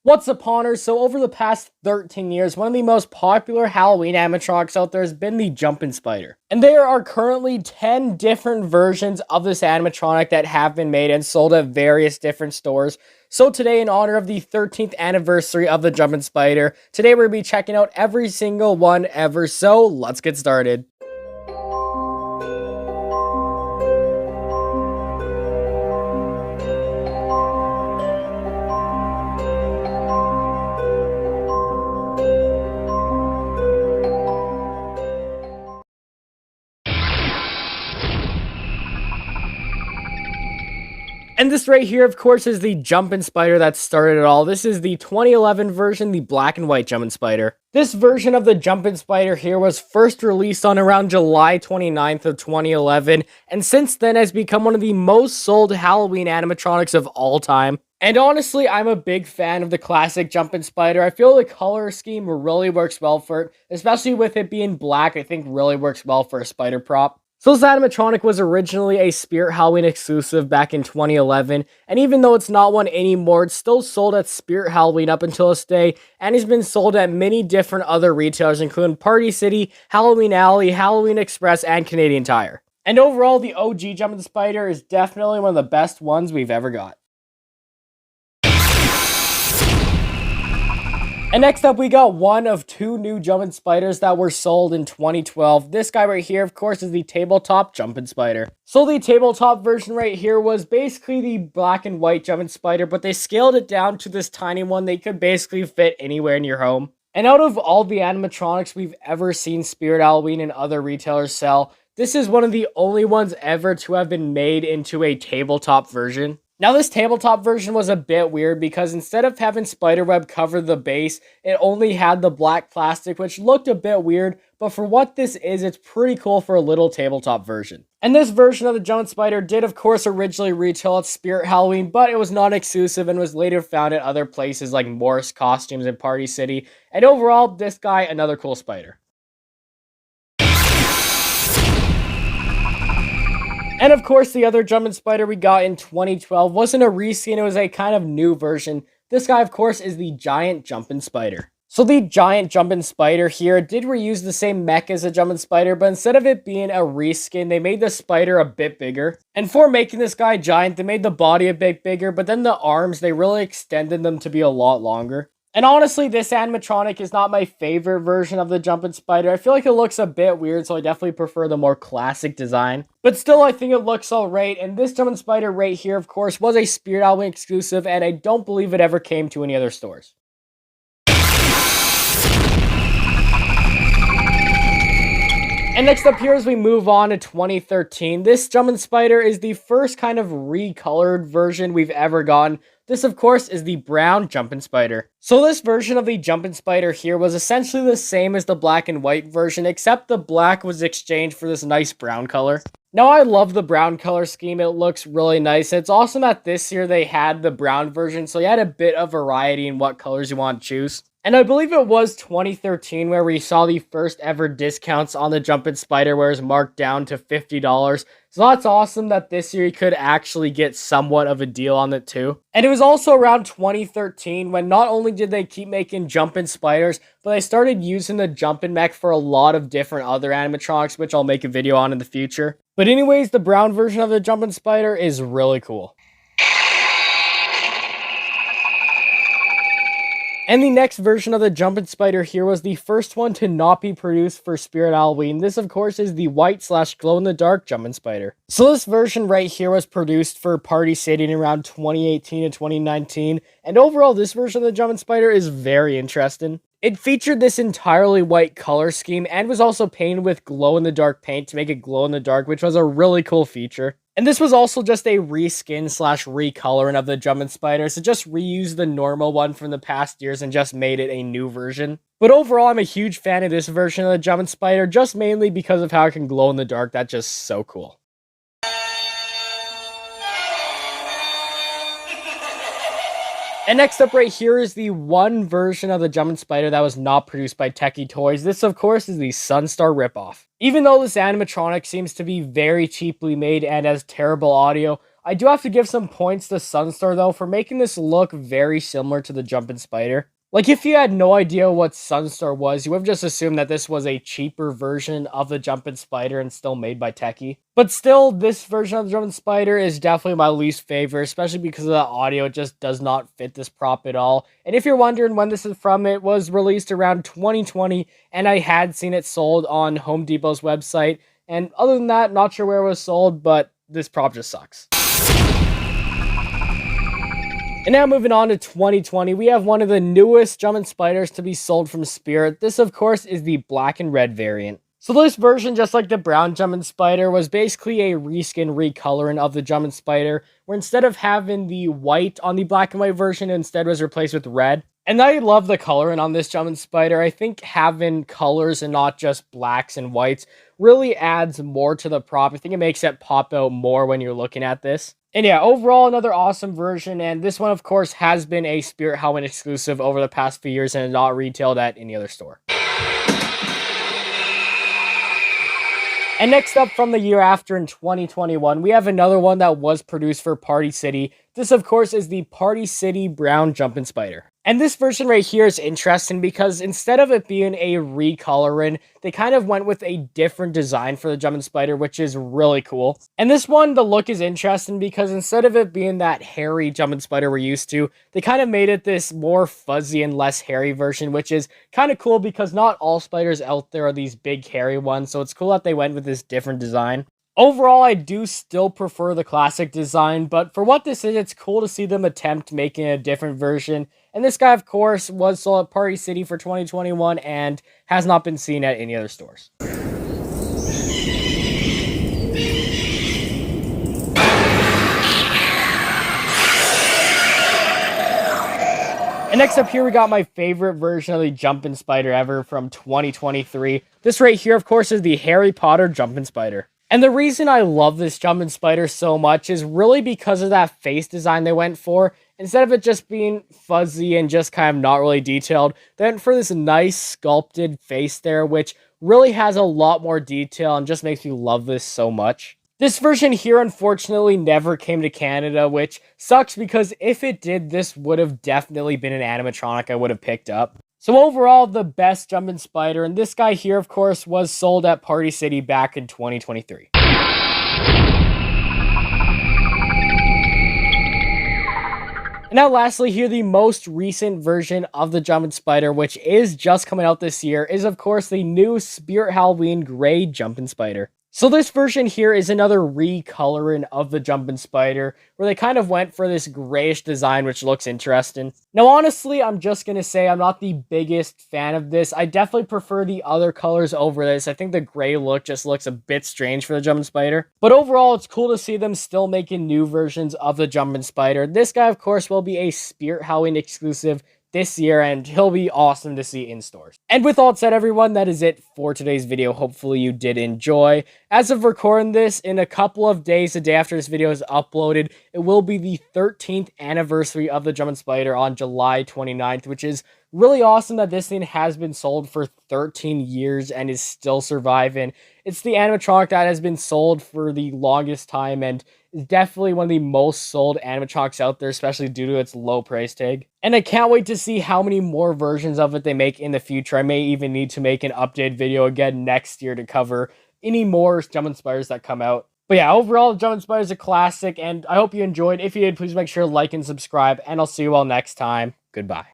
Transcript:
What's up, Honors? So over the past 13 years, one of the most popular Halloween animatronics out there has been the Jumping Spider. And there are currently 10 different versions of this animatronic that have been made and sold at various different stores. So today, in honor of the 13th anniversary of the Jumping Spider, today we're going to be checking out every single one ever, so let's get started. And this right here, of course, is the Jumping Spider that started it all. This is the 2011 version, the black and white Jumping Spider. This version of the Jumping Spider here was first released on around July 29th of 2011, and since then has become one of the most sold Halloween animatronics of all time. And honestly, I'm a big fan of the classic Jumping Spider. I feel the color scheme really works well for it, especially with it being black. I think really works well for a spider prop. So this animatronic was originally a Spirit Halloween exclusive back in 2011, and even though it's not one anymore, it's still sold at Spirit Halloween up until this day, and has been sold at many different other retailers, including Party City, Halloween Alley, Halloween Express, and Canadian Tire. And overall, the OG Jumping Spider is definitely one of the best ones we've ever got. And next up, we got one of two new Jumping Spiders that were sold in 2012. This guy right here, of course, is the Tabletop Jumping Spider. So the Tabletop version right here was basically the black and white Jumping Spider, but they scaled it down to this tiny one. They could basically fit anywhere in your home. And out of all the animatronics we've ever seen Spirit Halloween and other retailers sell, this is one of the only ones ever to have been made into a tabletop version. Now, this tabletop version was a bit weird because instead of having spiderweb cover the base, it only had the black plastic, which looked a bit weird, but for what this is, it's pretty cool for a little tabletop version. And this version of the Jum Spider did, of course, originally retail at Spirit Halloween, but it was non-exclusive and was later found at other places like Morris Costumes and Party City. And overall, this guy, another cool spider. And of course, the other Jumping Spider we got in 2012 wasn't a reskin, it was a kind of new version. This guy, of course, is the Giant Jumping Spider. So the Giant Jumping Spider here did reuse the same mech as a Jumping Spider, but instead of it being a reskin, they made the spider a bit bigger. And for making this guy giant, they made the body a bit bigger, but then the arms, they really extended them to be a lot longer. And honestly, this animatronic is not my favorite version of the Jumping Spider. I feel like it looks a bit weird, so I definitely prefer the more classic design. But still, I think it looks alright, and this Jumping Spider right here, of course, was a Spirit Halloween exclusive, and I don't believe it ever came to any other stores. And next up here as we move on to 2013, this Jumping Spider is the first kind of recolored version we've ever gotten. This, of course, is the brown Jumping Spider. So this version of the Jumping Spider here was essentially the same as the black and white version, except the black was exchanged for this nice brown color. Now, I love the brown color scheme. It looks really nice. It's awesome that this year they had the brown version, so you had a bit of variety in what colors you want to choose. And I believe it was 2013 where we saw the first ever discounts on the Jumping Spider, where it's marked down to $50. So that's awesome that this year you could actually get somewhat of a deal on it too. And it was also around 2013 when not only did they keep making Jumping Spiders, but they started using the Jumping Mech for a lot of different other animatronics, which I'll make a video on in the future. But anyways, the brown version of the Jumping Spider is really cool. And the next version of the Jumping Spider here was the first one to not be produced for Spirit Halloween. This, of course, is the white / glow-in-the-dark Jumping Spider. So this version right here was produced for Party City in around 2018 and 2019. And overall, this version of the Jumping Spider is very interesting. It featured this entirely white color scheme and was also painted with glow-in-the-dark paint to make it glow-in-the-dark, which was a really cool feature. And this was also just a reskin / recoloring of the Jumping Spider, so just reused the normal one from the past years and just made it a new version. But overall, I'm a huge fan of this version of the Jumping Spider, just mainly because of how it can glow in the dark. That's just so cool. And next up right here is the one version of the Jumping Spider that was not produced by Techie Toys. This, of course, is the Sunstar ripoff. Even though this animatronic seems to be very cheaply made and has terrible audio, I do have to give some points to Sunstar, though, for making this look very similar to the Jumping Spider. Like, if you had no idea what Sunstar was, you would have just assumed that this was a cheaper version of the Jumping Spider and still made by Techie. But still, this version of the Jumping Spider is definitely my least favorite, especially because of the audio. It just does not fit this prop at all. And if you're wondering when this is from, it was released around 2020, and I had seen it sold on Home Depot's website. And other than that, not sure where it was sold, but this prop just sucks. And now moving on to 2020, we have one of the newest Jumping Spiders to be sold from Spirit. This, of course, is the black and red variant. So this version, just like the brown Jumping Spider, was basically a reskin recoloring of the Jumping Spider, where instead of having the white on the black and white version, it instead was replaced with red. And I love the coloring on this Jumping Spider. I think having colors and not just blacks and whites really adds more to the prop. I think it makes it pop out more when you're looking at this. And yeah, overall, another awesome version, and this one, of course, has been a Spirit Halloween exclusive over the past few years and not retailed at any other store. And next up, from the year after in 2021, we have another one that was produced for Party City. This, of course, is the Party City Brown Jumping Spider. And this version right here is interesting because instead of it being a recoloring, they kind of went with a different design for the Jumping Spider, which is really cool. And this one, the look is interesting because instead of it being that hairy Jumping Spider we're used to, they kind of made it this more fuzzy and less hairy version, which is kind of cool because not all spiders out there are these big hairy ones. So it's cool that they went with this different design. Overall, I do still prefer the classic design, but for what this is, it's cool to see them attempt making a different version. And this guy, of course, was sold at Party City for 2021 and has not been seen at any other stores. And next up here, we got my favorite version of the Jumping Spider ever from 2023. This right here, of course, is the Harry Potter Jumping Spider. And the reason I love this Jumping Spider so much is really because of that face design they went for. Instead of it just being fuzzy and just kind of not really detailed, they went for this nice sculpted face there, which really has a lot more detail and just makes me love this so much. This version here, unfortunately, never came to Canada, which sucks because if it did, this would have definitely been an animatronic I would have picked up. So overall, the best Jumping Spider, and this guy here, of course, was sold at Party City back in 2023. And now lastly here, the most recent version of the Jumping Spider, which is just coming out this year, is of course the new Spirit Halloween Gray Jumping Spider. So this version here is another recoloring of the Jumping Spider, where they kind of went for this grayish design, which looks interesting. Now, honestly, I'm just going to say I'm not the biggest fan of this. I definitely prefer the other colors over this. I think the gray look just looks a bit strange for the Jumping Spider. But overall, it's cool to see them still making new versions of the Jumping Spider. This guy, of course, will be a Spirit Halloween exclusive this year, and he'll be awesome to see in stores. And with all said, everyone, that is it for today's video. Hopefully you did enjoy. As of recording this, in a couple of days, the day after this video is uploaded, it will be the 13th anniversary of the Jumping Spider on July 29th, which is really awesome that this thing has been sold for 13 years and is still surviving. It's the animatronic that has been sold for the longest time and is definitely one of the most sold animatronics out there, especially due to its low price tag. And I can't wait to see how many more versions of it they make in the future. I may even need to make an updated video again next year to cover any more Jumping Spiders that come out. But yeah, overall, Jumping Spider is a classic, and I hope you enjoyed. If you did, please make sure to like and subscribe, and I'll see you all next time. Goodbye.